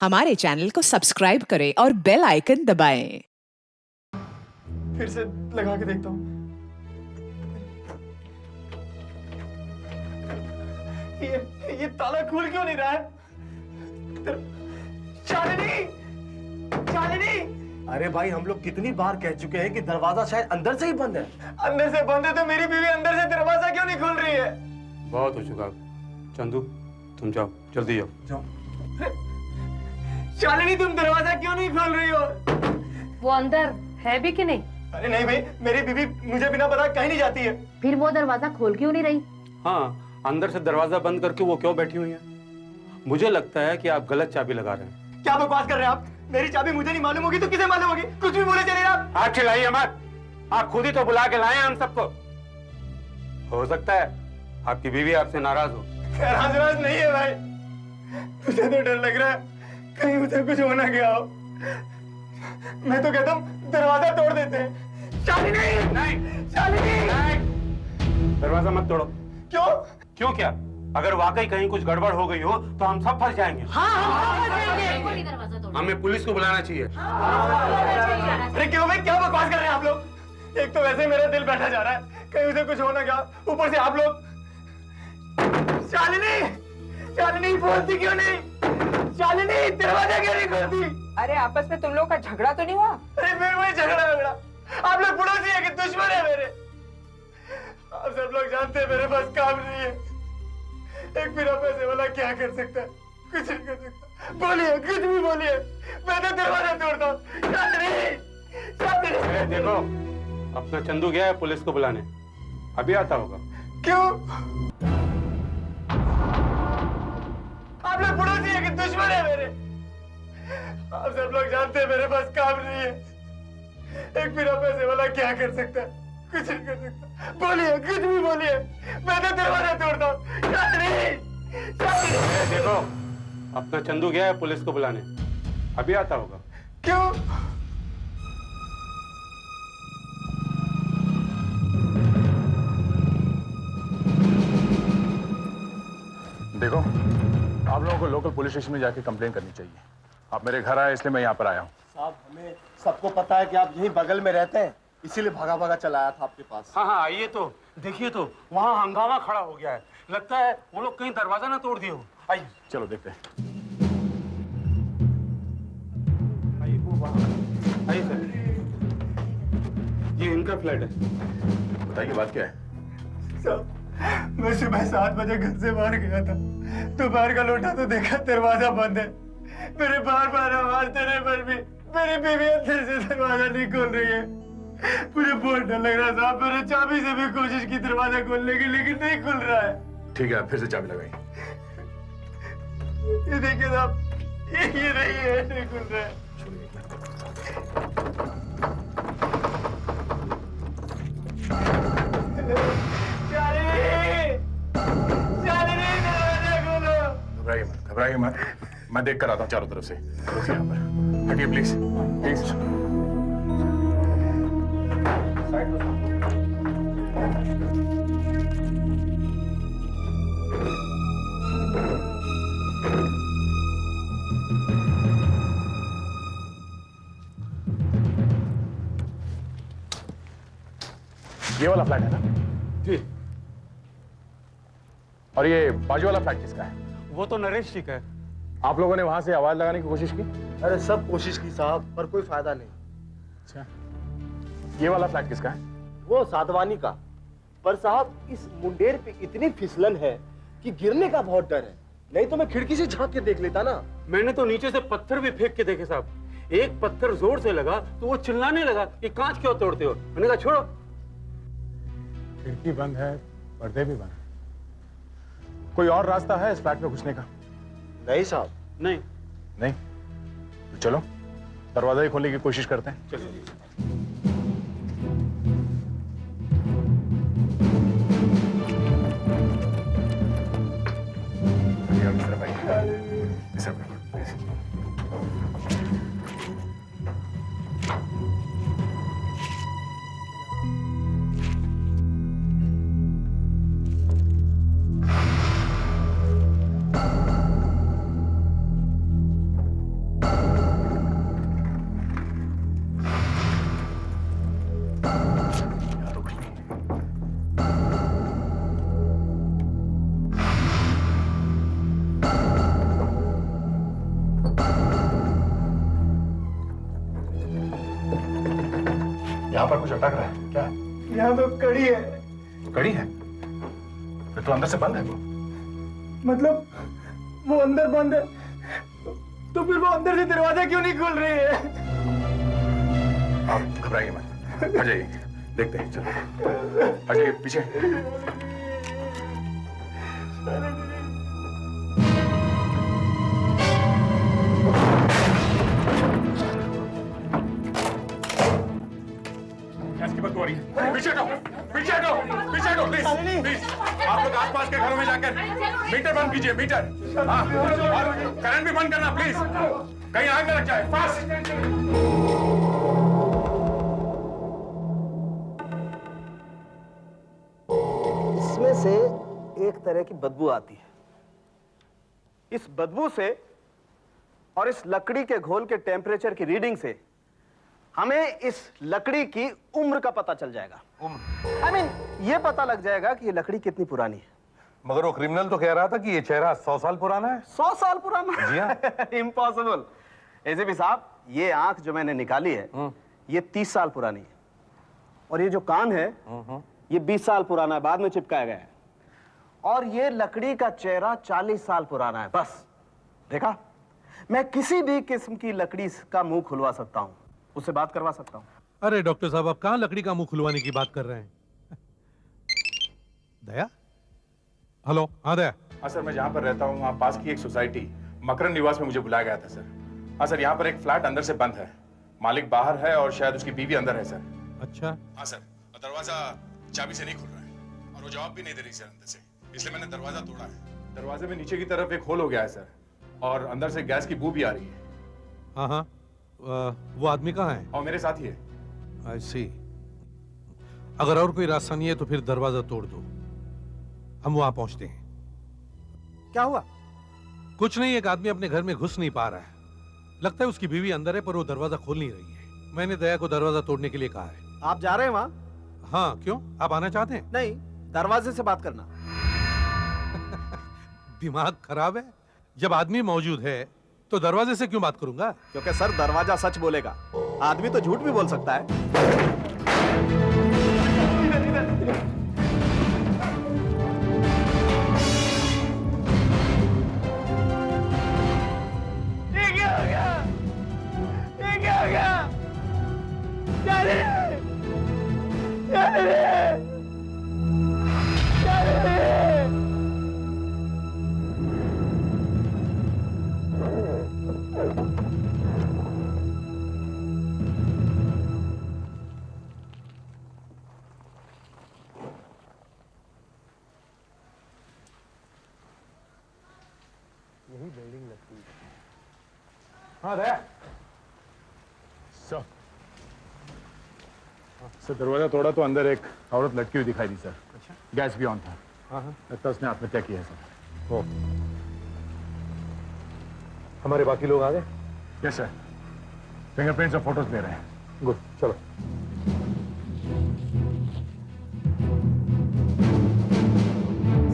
हमारे चैनल को सब्सक्राइब करें और बेल आइकन दबाएं। फिर से लगा के देखता हूँ। ये ताला खुल क्यों नहीं रहा है? शालिनी, शालिनी! अरे भाई, हम लोग कितनी बार कह चुके हैं कि दरवाजा शायद अंदर से ही बंद है। अंदर से बंद है तो मेरी बीवी अंदर से दरवाजा क्यों नहीं खुल रही है? बहुत हो चुका। चंदू, तुम जाओ, जल्दी जाओ। शालिनी, तुम दरवाजा क्यों नहीं खोल रही हो? वो अंदर है भी कि नहीं? अरे नहीं भाई, मेरी बीवी मुझे बिना बताए कहीं नहीं जाती है। फिर वो दरवाजा खोल क्यों नहीं रही? हाँ, अंदर से दरवाजा बंद करके वो क्यों बैठी हुई है? मुझे लगता है कि आप गलत चाबी लगा रहे हैं। क्या बकवास कर रहे हैं आप? मेरी चाबी मुझे नहीं मालूम होगी तो किसे मालूम होगी? कुछ भी बोले चलिए आप। आप चिल्लाइए मत। आप खुद ही तो बुला के लाए हैं हम सबको। हो सकता है आपकी बीवी आपसे नाराज हो। नाराज नहीं है भाई, मुझे तो डर लग रहा है कहीं उसे कुछ होना गया हो। मैं तो कहता हूँ दरवाजा तोड़ देते हैं। शालिनी! नहीं, शालिनी! नहीं, दरवाजा मत तोड़ो। क्यों? क्यों क्या? अगर वाकई कहीं कुछ गड़बड़ हो गई हो तो हम सब फंस जाएंगे। हमें पुलिस को बुलाना चाहिए। अरे क्यों भाई, क्या बकवास कर रहे हैं आप लोग? एक तो वैसे ही मेरा दिल बैठा जा रहा है, कहीं उसे कुछ हो ना गया, ऊपर से आप लोग। शालिनी! शालिनी बोलती क्यों नहीं? शालिनी, दरवाजा क्यों नहीं खोलती? अरे आपस में तुम लोग का झगड़ा तो नहीं हुआ? अरे फिर वही झगड़ा। आप लोग पड़ोसी है कि दुश्मन है मेरे? आप सब लोग जानते हैं मेरे पास काम नहीं है। एक बिना पैसे वाला क्या कर सकता है? कुछ नहीं कर सकता। बोलिए, कुछ भी बोलिए, मैं तो दरवाजा तोड़ता हूँ। शालिनी! देखो, अपना चंदू गया है पुलिस को बुलाने, अभी आता होगा। क्यों? आप लोग पड़ोसी है कि दुश्मन है मेरे? आप सब लोग जानते हैं मेरे पास काम नहीं है। एक बिना पैसे वाला क्या कर सकता है? कुछ नहीं कर सकता। बोलिए, कुछ भी बोलिए, मैं तो दरवाजा तोड़ता हूँ। देखो, अपना चंदू गया है पुलिस को बुलाने, अभी आता होगा। क्यों? देखो, आप लोगों को लोकल पुलिस स्टेशन में जाके कंप्लेन करनी चाहिए। आप मेरे घर आए इसलिए मैं यहाँ पर आया हूँ। साहब, हमें सबको पता है कि आप यहीं बगल में रहते हैं, इसीलिए भागा भागा चला आया था आपके पास। हाँ, आइए तो देखिए, तो वहाँ हंगामा खड़ा हो गया है। लगता है वो लोग कहीं दरवाजा ना तोड़ दिए हो। आइए, चलो देखते हैं। आइए, वो वहाँ आइए सर, ये इनका फ्लैट है। बताइए बात क्या है? साहब, मैं सुबह 7 बजे घर से बाहर गया था, तो बाहर का लौटा तो देखा दरवाजा बंद है। मेरे बार आवाज देने पर भी मेरी बीवी अंदर से दरवाजा नहीं खोल रही है। मुझे बहुत डर लग रहा है साहब। मैंने चाबी से भी कोशिश की दरवाजा खोलने की, लेकिन नहीं खुल रहा है। ठीक है, फिर से चाबी लगाइए। ये देखिए साहब, ये नहीं खुल रहा है। घबराइए मत। मैं देख कर आता हूँ चारों तरफ से। यहाँ पर हटिए प्लीज, प्लीज। ये वाला फ्लैट है ना? जी। और ये बाजू वाला फ्लैट किसका है? वो तो नरेश जी का है। आप लोगों ने वहां से आवाज लगाने की कोशिश की? अरे सब कोशिश की साहब, पर कोई फायदा नहीं। अच्छा, ये वाला फ्लैट किसका है? वो साधवानी का। पर साहब, इस मुंडेर पे इतनी फिसलन है कि गिरने का बहुत डर है। नहीं तो मैं खिड़की से झांक के देख लेता ना। मैंने तो नीचे से पत्थर भी फेंक के देखे साहब। एक पत्थर जोर से लगा तो वो चिल्लाने लगा कि कांच क्यों तोड़ते हो। मैंने कहा छोड़ो। खिड़की बंद है, पर्दे भी बंद है। कोई और रास्ता है इस फ्लैट में घुसने का? नहीं साहब। नहीं। नहीं तो चलो दरवाजा ही खोलने की कोशिश करते हैं। चलिए। यहाँ पर कुछ अटक रहा है क्या? यहाँ तो कड़ी है। कड़ी है? फिर तो अंदर से बंद है वो। मतलब वो अंदर बंद है, तो फिर वो अंदर से दरवाजा क्यों नहीं खुल रही है? आप घबराइए मत, हट जाइए, देखते हैं, चलो हट जाइए पीछे। गैस की बदबू आ रही है। पीछे हटो, पीछे हटो, पीछे हटो, प्लीज प्लीज। आप लोग आसपास के घरों में जाकर मीटर बंद कीजिए, मीटर। हाँ, और करंट भी बंद करना प्लीज, कहीं आग न लग जाए। फास्ट। इसमें से एक तरह की बदबू आती है। इस बदबू से और इस लकड़ी के घोल के टेम्परेचर की रीडिंग से हमें इस लकड़ी की उम्र का पता चल जाएगा। उम्र? I mean, ये पता लग जाएगा कि ये लकड़ी कितनी पुरानी है। मगर वो क्रिमिनल तो कह रहा था कि ये चेहरा 100 साल पुराना है। 100 साल पुराना? जी हाँ। इम्पॉसिबल। एसीपी साहब, ये आंख जो मैंने निकाली है, ये 30 साल पुरानी है। और ये जो कान है, ये 20 साल पुराना है, बाद में चिपकाया गया है। और ये लकड़ी का चेहरा 40 साल पुराना है। बस देखा, मैं किसी भी किस्म की लकड़ी का मुंह खुलवा सकता हूं, उससे बात करवा सकता हूं। अरे डॉक्टर साहब, आप कहां लकड़ी का मुंह खुलवाने की बात कर रहे हैं? दया? हेलो, हाँ दया। हाँ सर, मैं जहाँ पर रहता हूँ वहाँ पास की एक सोसाइटी मकरन निवास में मुझे बुलाया गया था सर। हाँ सर, यहाँ पर एक फ्लैट अंदर से बंद है, मालिक बाहर है और शायद उसकी बीवी अंदर है सर। अच्छा। हाँ सर, दरवाजा चाबी से नहीं खुल रहा है और वो जवाब भी नहीं दे रही सर अंदर से, इसलिए मैंने दरवाजा तोड़ा है। दरवाजे में नीचे की तरफ एक होल हो गया है सर, और अंदर से गैस की बू भी आ रही है। हाँ हाँ, वो आदमी कहाँ है? और मेरे साथ ही है। आई सी। अगर और कोई रास्ता नहीं है तो फिर दरवाजा तोड़ दो, हम वहां पहुंचते हैं। क्या हुआ? कुछ नहीं, एक आदमी अपने घर में घुस नहीं पा रहा है। लगता है उसकी बीवी अंदर है पर वो दरवाजा खोल नहीं रही है। मैंने दया को दरवाजा तोड़ने के लिए कहा है। आप जा रहे हैं वहां? हाँ, क्यों? आप आना चाहते हैं? नहीं, दरवाजे से बात करना। दिमाग खराब है? जब आदमी मौजूद है तो दरवाजे से क्यों बात करूंगा? क्योंकि सर, दरवाजा सच बोलेगा, आदमी तो झूठ भी बोल सकता है। ये क्या हो गया? ये क्या हो गया? जाने दे! जाने दे! जाने दे! यही बिल्डिंग लगती है। हाँ दया। सर दरवाजा तोड़ा तो अंदर एक औरत लटकी हुई दिखाई दी सर। अच्छा। गैस भी ऑन था। हाँ हाँ, लगता है उसने आत्महत्या की है सर। ओ, हमारे बाकी लोग आ गए? यस सर, फिंगरप्रिंट्स और फोटोज ले रहे हैं। गुड, चलो।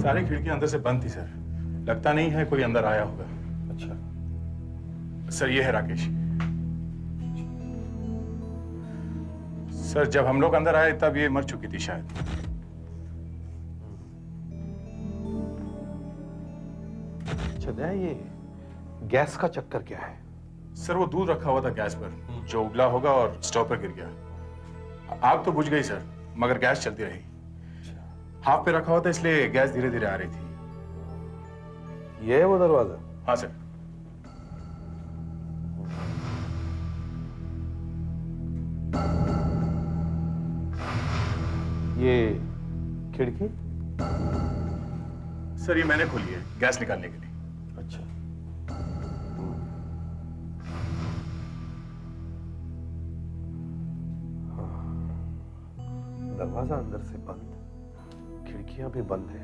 सारी खिड़कियां अंदर से बंद थी सर, लगता नहीं है कोई अंदर आया होगा। अच्छा सर, ये है राकेश। सर, जब हम लोग अंदर आए तब ये मर चुकी थी शायद। अच्छा दया, ये गैस का चक्कर क्या है? सर, वो दूध रखा हुआ था गैस पर, जो उबला होगा और स्टोव पर गिर गया। आग तो बुझ गई सर, मगर गैस चलती रही। हाफ पे रखा हुआ था, इसलिए गैस धीरे धीरे आ रही थी। ये है वो दरवाजा? हाँ सर। ये खिड़की? सर, ये मैंने खोली है गैस निकालने के लिए। अच्छा। दरवाजा अंदर से बंद, खिड़कियां भी बंद है।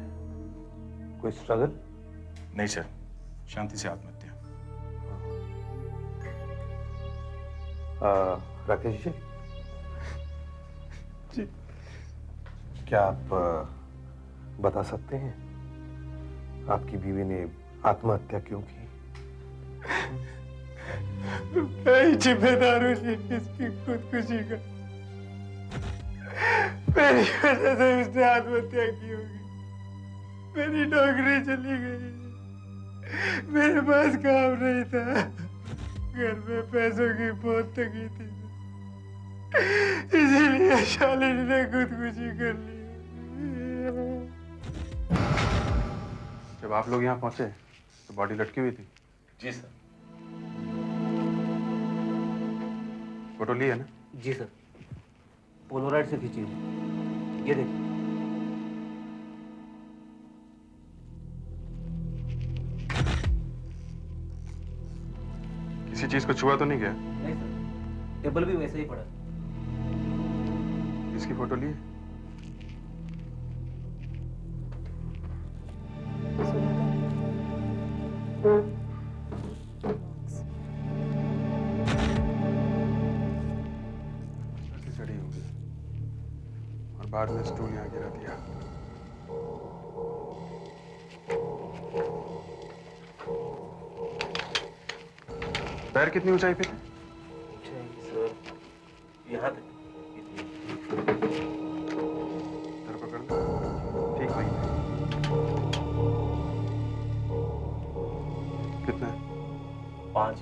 कोई स्ट्रगल? नहीं सर, शांति से आत्महत्या। राकेश जी, क्या आप बता सकते हैं आपकी बीवी ने आत्महत्या क्यों की? मैं ही जिम्मेदार हूँ इसकी खुदकुशी का। मेरी वजह से उसने आत्महत्या की होगी। मेरी नौकरी चली गई, मेरे पास काम नहीं था, घर में पैसों की बहुत तंगी थी, इसीलिए शालिनी ने खुदकुशी कर ली। जब आप लोग यहाँ पहुंचे तो बॉडी लटकी हुई थी? जी सर। फोटो ली है ना? जी सर, पोलोराइड से खींची है, ये देखिए। किसी चीज को छुआ तो नहीं गया? नहीं सर, टेबल भी वैसे ही पड़ा। इसकी फोटो ली है? ऐसे चढ़ी होगी और बाद में स्टूल यहाँ गिरा दिया। पैर कितनी ऊंचाई पे थे? सर, यहाँ तक। इधर पकड़ लो। ठीक नहीं है। कितना है? 5।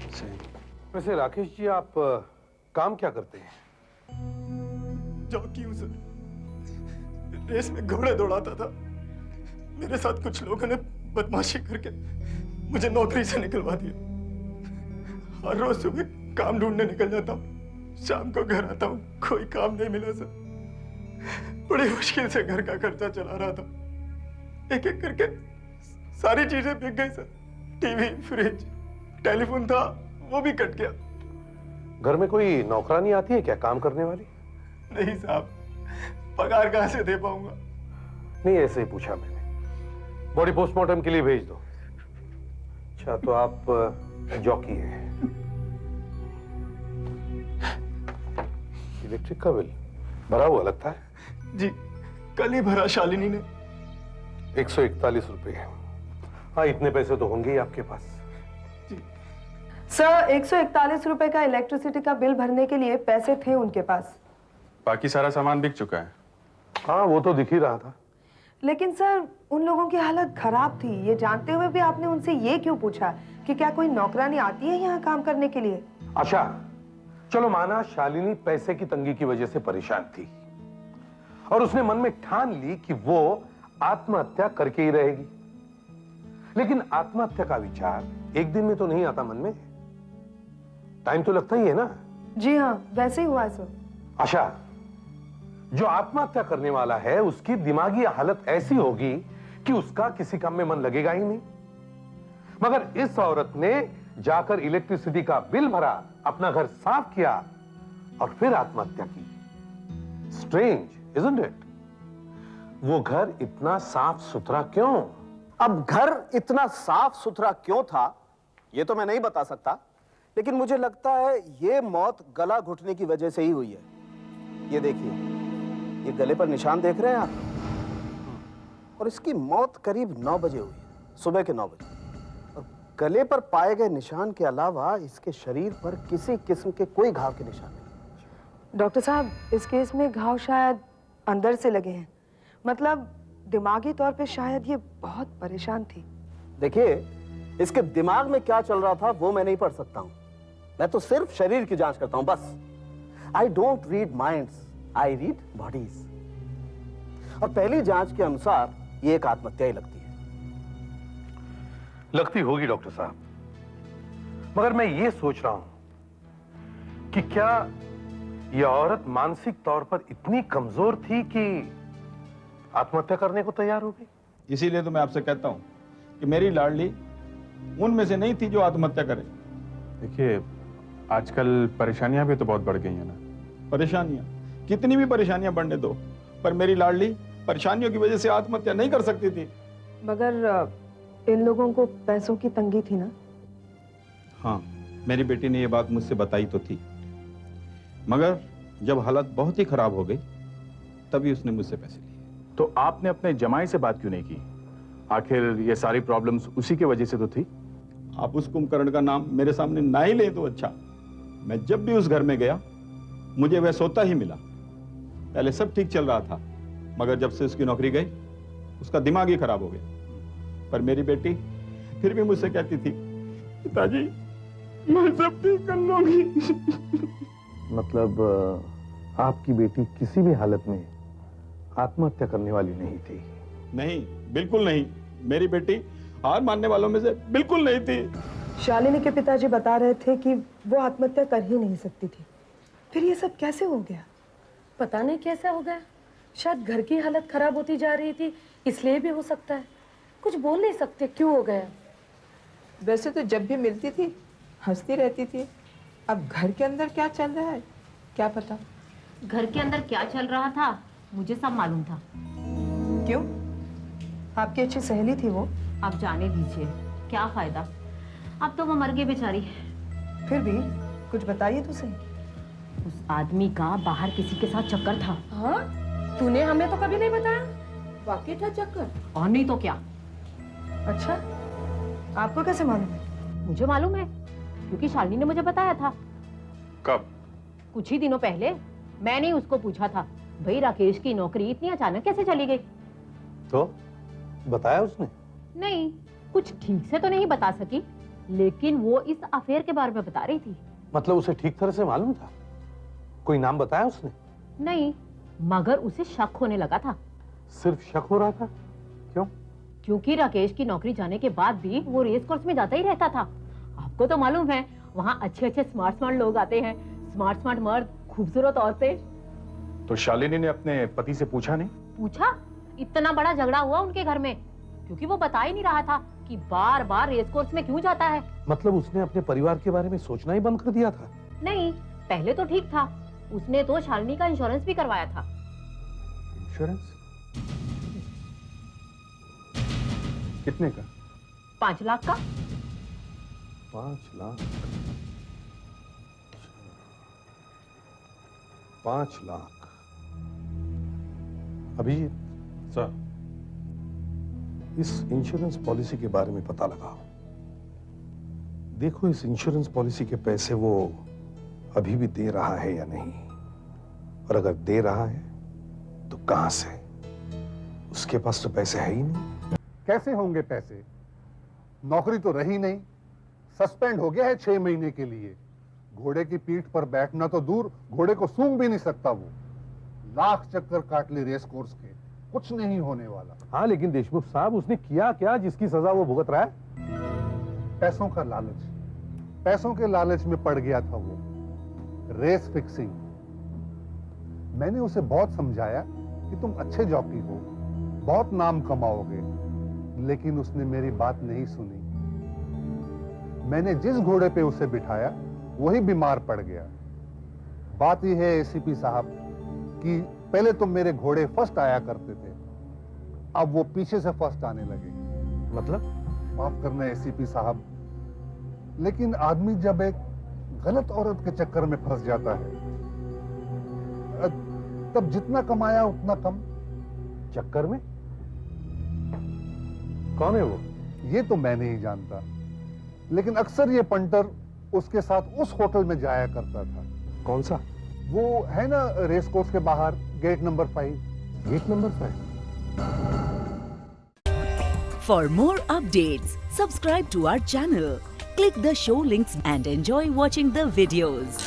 अच्छा। वैसे राकेश जी, आप काम क्या करते हैं? जॉकी हूँ सर, रेस में घोड़े दौड़ाता था। मेरे साथ कुछ लोगों ने बदमाशी करके मुझे नौकरी से निकलवा दिया। हर रोज सुबह काम ढूंढने निकल जाता हूँ, शाम को घर आता हूँ, कोई काम नहीं मिला सर। बड़ी मुश्किल से घर का खर्चा चला रहा था। एक एक करके सारी चीजें बिक गई सर। टीवी, फ्रिज, टेलीफोन था, वो भी कट गया। घर में कोई नौकरानी आती है क्या काम करने वाली? नहीं साहब, पगार कहाँ से दे पाऊंगा? नहीं, ऐसे ही पूछा मैंने। बॉडी पोस्टमार्टम के लिए भेज दो। अच्छा, तो आप जॉकी हैं। इलेक्ट्रिक का बिल भरा हुआ लगता है। जी, कल ही भरा शालिनी ने। 141 रुपए। हाँ, इतने पैसे तो होंगे ही आपके पास। सर, 141 रुपए का इलेक्ट्रिसिटी का बिल भरने के लिए पैसे थे उनके पास। बाकी सारा सामान बिक चुका है। हाँ, वो तो दिख ही रहा था। लेकिन सर, उन लोगों की हालत खराब थी। ये जानते हुए भी आपने उनसे ये क्यों पूछा कि क्या कोई नौकरानी आती है यहाँ काम करने के लिए? अच्छा, चलो माना शालिनी पैसे की तंगी की वजह से परेशान थी और उसने मन में ठान ली कि वो आत्महत्या करके ही रहेगी। लेकिन आत्महत्या का विचार एक दिन में तो नहीं आता मन में, टाइम तो लगता ही है ना। जी हाँ, वैसे ही हुआ सर। अच्छा, जो आत्महत्या करने वाला है उसकी दिमागी हालत ऐसी होगी कि उसका किसी काम में मन लगेगा ही नहीं। मगर इस औरत ने जाकर इलेक्ट्रिसिटी का बिल भरा, अपना घर साफ किया और फिर आत्महत्या की। Strange, isn't it? वो घर इतना साफ सुथरा क्यों? अब घर इतना साफ सुथरा क्यों था ये तो मैं नहीं बता सकता, लेकिन मुझे लगता है ये मौत गला घुटने की वजह से ही हुई है। ये देखिए, ये गले पर निशान देख रहे हैं आप, और इसकी मौत करीब 9 बजे हुई है, सुबह के 9 बजे। और गले पर पाए गए निशान के अलावा इसके शरीर पर किसी किस्म के कोई घाव के निशान नहीं। डॉक्टर साहब, इस केस में घाव शायद अंदर से लगे हैं। मतलब दिमागी तौर पे शायद ये बहुत परेशान थी। देखिए, इसके दिमाग में क्या चल रहा था वो मैं नहीं पढ़ सकता हूं। मैं तो सिर्फ शरीर की जांच करता हूं, बस। I don't read minds, I read bodies. और पहली जांच के अनुसार ये एक आत्महत्या ही लगती है। लगती होगी डॉक्टर साहब, मगर मैं ये सोच रहा हूं कि क्या यह औरत मानसिक तौर पर इतनी कमजोर थी कि आत्महत्या करने को तैयार हो गई? इसीलिए तो मैं आपसे कहता हूं कि मेरी लाडली उनमें से नहीं थी जो आत्महत्या करे। देखिए, आजकल परेशानियां भी तो बहुत बढ़ गई हैं ना। परेशानियां, कितनी भी परेशानियां बढ़ने दो, पर मेरी लाडली परेशानियों की वजह से आत्महत्या नहीं कर सकती थी। मगर इन लोगों को पैसों की तंगी थी ना? हाँ, मेरी बेटी ने ये बात मुझसे बताई तो थी, मगर जब हालत बहुत ही खराब हो गई तभी उसने मुझसे पैसे लिए। तो आपने अपने जमाई से बात क्यों नहीं की? आखिर ये सारी प्रॉब्लम्स उसी की वजह से तो थी। आप उस कुंभकर्ण का नाम मेरे सामने ना ही ले तो अच्छा। मैं जब भी उस घर में गया मुझे वह सोता ही मिला। पहले सब ठीक चल रहा था, मगर जब से उसकी नौकरी गई उसका दिमाग ही खराब हो गया। पर मेरी बेटी फिर भी मुझसे कहती थी, पिताजी मैं सब ठीक कर लूंगी। मतलब आपकी बेटी किसी भी हालत में आत्महत्या करने वाली नहीं थी? नहीं, बिल्कुल नहीं। मेरी बेटी हार मानने वालों में से बिल्कुल नहीं थी। शालिनी के पिताजी बता रहे थे कि वो आत्महत्या कर ही नहीं सकती थी। फिर ये सब कैसे हो गया? पता नहीं कैसे हो गया। शायद घर की हालत खराब होती जा रही थी, इसलिए भी हो सकता है। कुछ बोल नहीं सकते क्यों हो गया। वैसे तो जब भी मिलती थी हंसती रहती थी। अब घर के अंदर क्या चल रहा है क्या पता। घर के अंदर क्या चल रहा था मुझे सब मालूम था। क्यों? आपकी अच्छी सहेली थी वो। आप जाने दीजिए, क्या फायदा, अब तो वो मर गई बेचारी। फिर भी कुछ बताइए तो सही। उस आदमी का बाहर किसी के साथ चक्कर था। हाँ? तूने हमें तो कभी नहीं बताया। वाकई था चक्कर? और नहीं तो क्या। अच्छा, आपको कैसे मालूम है? मुझे मालूम है क्योंकि शालिनी ने मुझे बताया था। कब? कुछ ही दिनों पहले मैंने उसको पूछा था, भाई राकेश की नौकरी इतनी अचानक कैसे चली गई? तो बताया उसने? नहीं, कुछ ठीक से तो नहीं बता सकी, लेकिन वो इस अफेयर के बारे में बता रही थी। मतलब उसे ठीक तरह से मालूम था? कोई नाम बताया उसने? नहीं, मगर उसे शक होने लगा था। सिर्फ शक हो रहा था? क्यों? क्योंकि राकेश की नौकरी जाने के बाद भी वो रेस कोर्स में जाता ही रहता था। आपको तो मालूम है, वहाँ अच्छे अच्छे स्मार्ट लोग आते हैं, स्मार्ट मर्द, खूबसूरत औरतें। तो शालिनी ने अपने पति से पूछा नहीं? पूछा, इतना बड़ा झगड़ा हुआ उनके घर में, क्योंकि वो बता ही नहीं रहा था कि बार बार रेस कोर्स में क्यों जाता है। मतलब उसने अपने परिवार के बारे में सोचना ही बंद कर दिया था? नहीं, पहले तो ठीक था। उसने तो शालिनी का इंश्योरेंस भी करवाया था। इंश्योरेंस? कितने का? 5 लाख का। 5 लाख? 5 लाख। अभिजीत सर, इस इंश्योरेंस पॉलिसी के बारे में पता लगाओ। देखो इस इंश्योरेंस पॉलिसी के पैसे वो अभी भी दे रहा है या नहीं, और अगर दे रहा है तो कहां से? उसके पास तो पैसे है ही नहीं। कैसे होंगे पैसे? नौकरी तो रही नहीं, सस्पेंड हो गया है 6 महीने के लिए। घोड़े की पीठ पर बैठना तो दूर, घोड़े को सूंघ भी नहीं सकता वो। लाख चक्कर काट ली रेस कोर्स के, कुछ नहीं होने वाला। हाँ, लेकिन देशमुख साहब उसने किया क्या जिसकी सजा वो भुगत रहा है? पैसों का लालच, पैसों के लालच में पड़ गया था वो। Race fixing. मैंने उसे बहुत समझाया कि तुम अच्छे जॉकी हो, बहुत नाम कमाओगे, लेकिन उसने मेरी बात नहीं सुनी। मैंने जिस घोड़े पे उसे बिठाया वही बीमार पड़ गया। बात यह है एसीपी साहब कि पहले तो मेरे घोड़े फर्स्ट आया करते थे, अब वो पीछे से फर्स्ट आने लगे। मतलब? माफ करना एसीपी साहब, लेकिन आदमी जब एक गलत औरत के चक्कर में फंस जाता है तब जितना कमाया उतना कम। चक्कर में? कौन है वो? ये तो मैं नहीं जानता, लेकिन अक्सर ये पंटर उसके साथ उस होटल में जाया करता था। कौन सा? वो है ना रेस कोर्स के बाहर, gate number 5। Gate number 5? For more updates, subscribe to our channel, click the show links and enjoy watching the videos.